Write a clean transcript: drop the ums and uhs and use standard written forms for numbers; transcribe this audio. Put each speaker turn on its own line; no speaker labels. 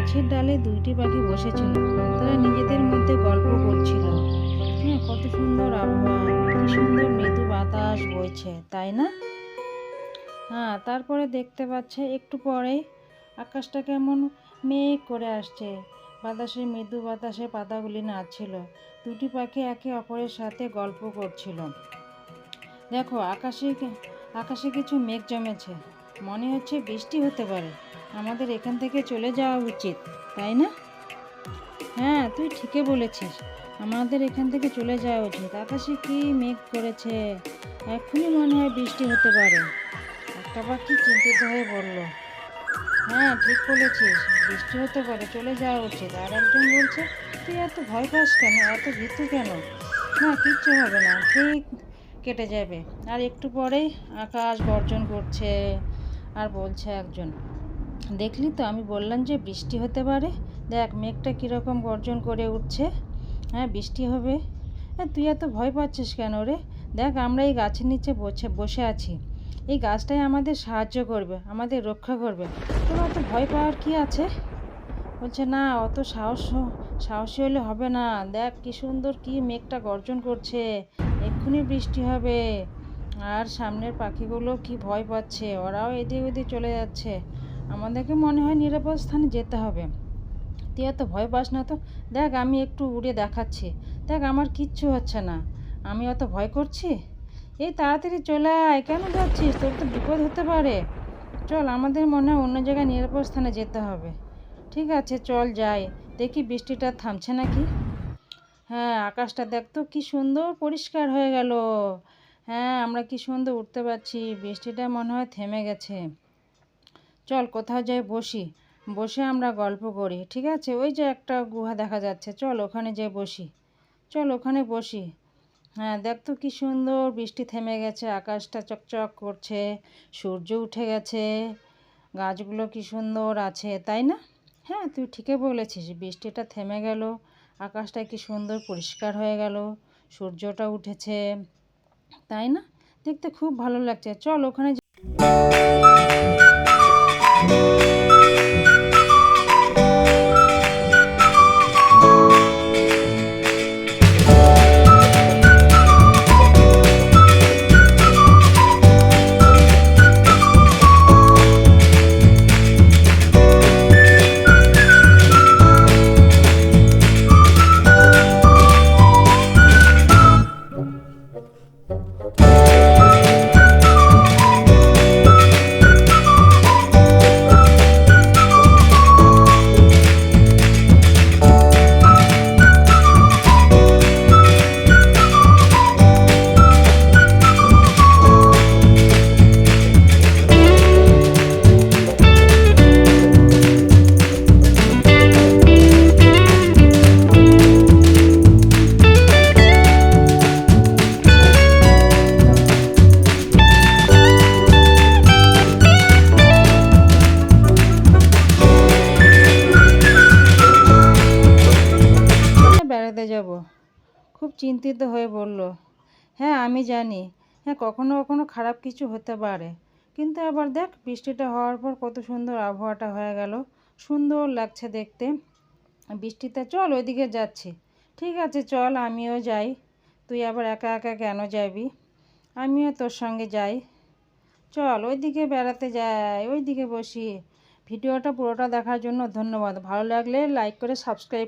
গাছের ডালে দুইটি পাখি বসেছিল। তারা নিজেদের মধ্যে গল্প করছিল। হ্যাঁ, কত সুন্দর আবহাওয়া, কি সুন্দর মৃদু বাতাস বইছে, তাই না? হ্যাঁ, তারপরে দেখতে পাচ্ছে একটু পরেই আকাশটা কেমন মেঘ করে আসছে। বাতাসে মৃদু বাতাসে পাতাগুলি নাচছিল। দুটি পাখি একে অপরের সাথে গল্প করছিল। দেখো, আকাশে কিছু মেঘ জমেছে। মনে হচ্ছে বৃষ্টি হতে পারে। আমাদের এখান থেকে চলে যাওয়া উচিত, তাই না? হ্যাঁ, তুই ঠিকই বলেছিস। আমাদের এখান থেকে চলে যাওয়া উচিত। আকাশে কি মেঘ করেছে, এক্ষুনি মনে হয় বৃষ্টি হতে পারে। একটা পাখি চিন্তিত হয়ে বলল, হ্যাঁ ঠিক বলেছিস, বৃষ্টি হতে পারে, চলে যাওয়া উচিত। আর একজন বলছে, তুই এত ভয় পাস কেন, এত ভীতু কেন? না, কিচ্ছু হবে না, ঠিক কেটে যাবে। আর একটু পরেই আকাশ গর্জন করছে। আর বলছে একজন, দেখলি তো, আমি বললাম যে বৃষ্টি হতে পারে। দেখ মেঘটা কীরকম গর্জন করে উঠছে। হ্যাঁ, বৃষ্টি হবে। হ্যাঁ, তুই এত ভয় পাচ্ছিস কেন রে? দেখ, আমরা এই গাছের নিচে বসে আছি। এই গাছটাই আমাদের সাহায্য করবে, আমাদের রক্ষা করবে। তোর অত ভয় পাওয়ার কি আছে? বলছে, না, অত সাহসী হলে হবে না। দেখ কি সুন্দর, কি মেঘটা গর্জন করছে, এক্ষুনি বৃষ্টি হবে। আর সামনের পাখিগুলো কি ভয় পাচ্ছে, ওরাও এদিক ওদিক চলে যাচ্ছে। আমাদেরকে মনে হয় নিরাপদ স্থানে যেতে হবে। তুই এত ভয় পাস না তো। দেখ, আমি একটু উড়ে দেখাচ্ছি। দেখ, আমার কিচ্ছু হচ্ছে না। আমি অত ভয় করছি? এই তাড়াতাড়ি চলে আয়, কেন যাচ্ছিস? তোর তো বিপদ হতে পারে। চল, আমাদের মনে হয় অন্য জায়গায় নিরাপদ স্থানে যেতে হবে। ঠিক আছে, চল যাই, দেখি বৃষ্টিটা থামছে নাকি। হ্যাঁ, আকাশটা দেখ তো কি সুন্দর পরিষ্কার হয়ে গেল। হ্যাঁ, আমরা কি সুন্দর উঠতে পারছি, বৃষ্টিটা মনে হয় থেমে গেছে। চল কোথাও যাই বসি, বসে আমরা গল্প করি, ঠিক আছে? ওই যে একটা গুহা দেখা যাচ্ছে, চল ওখানে যাই বসি। চল ওখানে বসি। হ্যাঁ, দেখ তো কি সুন্দর, বৃষ্টি থেমে গেছে, আকাশটা চকচক করছে, সূর্য উঠে গেছে, গাছগুলো কি সুন্দর আছে, তাই না? হ্যাঁ, তুই ঠিকই বলেছিস, বৃষ্টিটা থেমে গেল, আকাশটা কি সুন্দর পরিষ্কার হয়ে গেল, সূর্যটা উঠেছে, তাই না? দেখতে খুব ভালো লাগছে। চল ওখানে বেড়াতে যাব, খুব চিন্তিত হয়ে বলল। হ্যাঁ, আমি জানি। হ্যাঁ, কখনো কখনো খারাপ কিছু হতে পারে, কিন্তু এবার দেখ, বৃষ্টিটা হওয়ার পর কত সুন্দর আবহাওয়াটা হয়ে গেল, সুন্দর লাগছে দেখতে। বৃষ্টিতে চল ওইদিকে যাচ্ছি। ঠিক আছে, চল, আমিও যাই। তুই আবার একা একা কেন যাবি? আমিও তোর সঙ্গে যাই। চল ওইদিকে বেড়াতে যাই, ওইদিকে বসি। ভিডিওটা পুরোটা দেখার জন্য ধন্যবাদ। ভালো লাগলে লাইক করে সাবস্ক্রাইব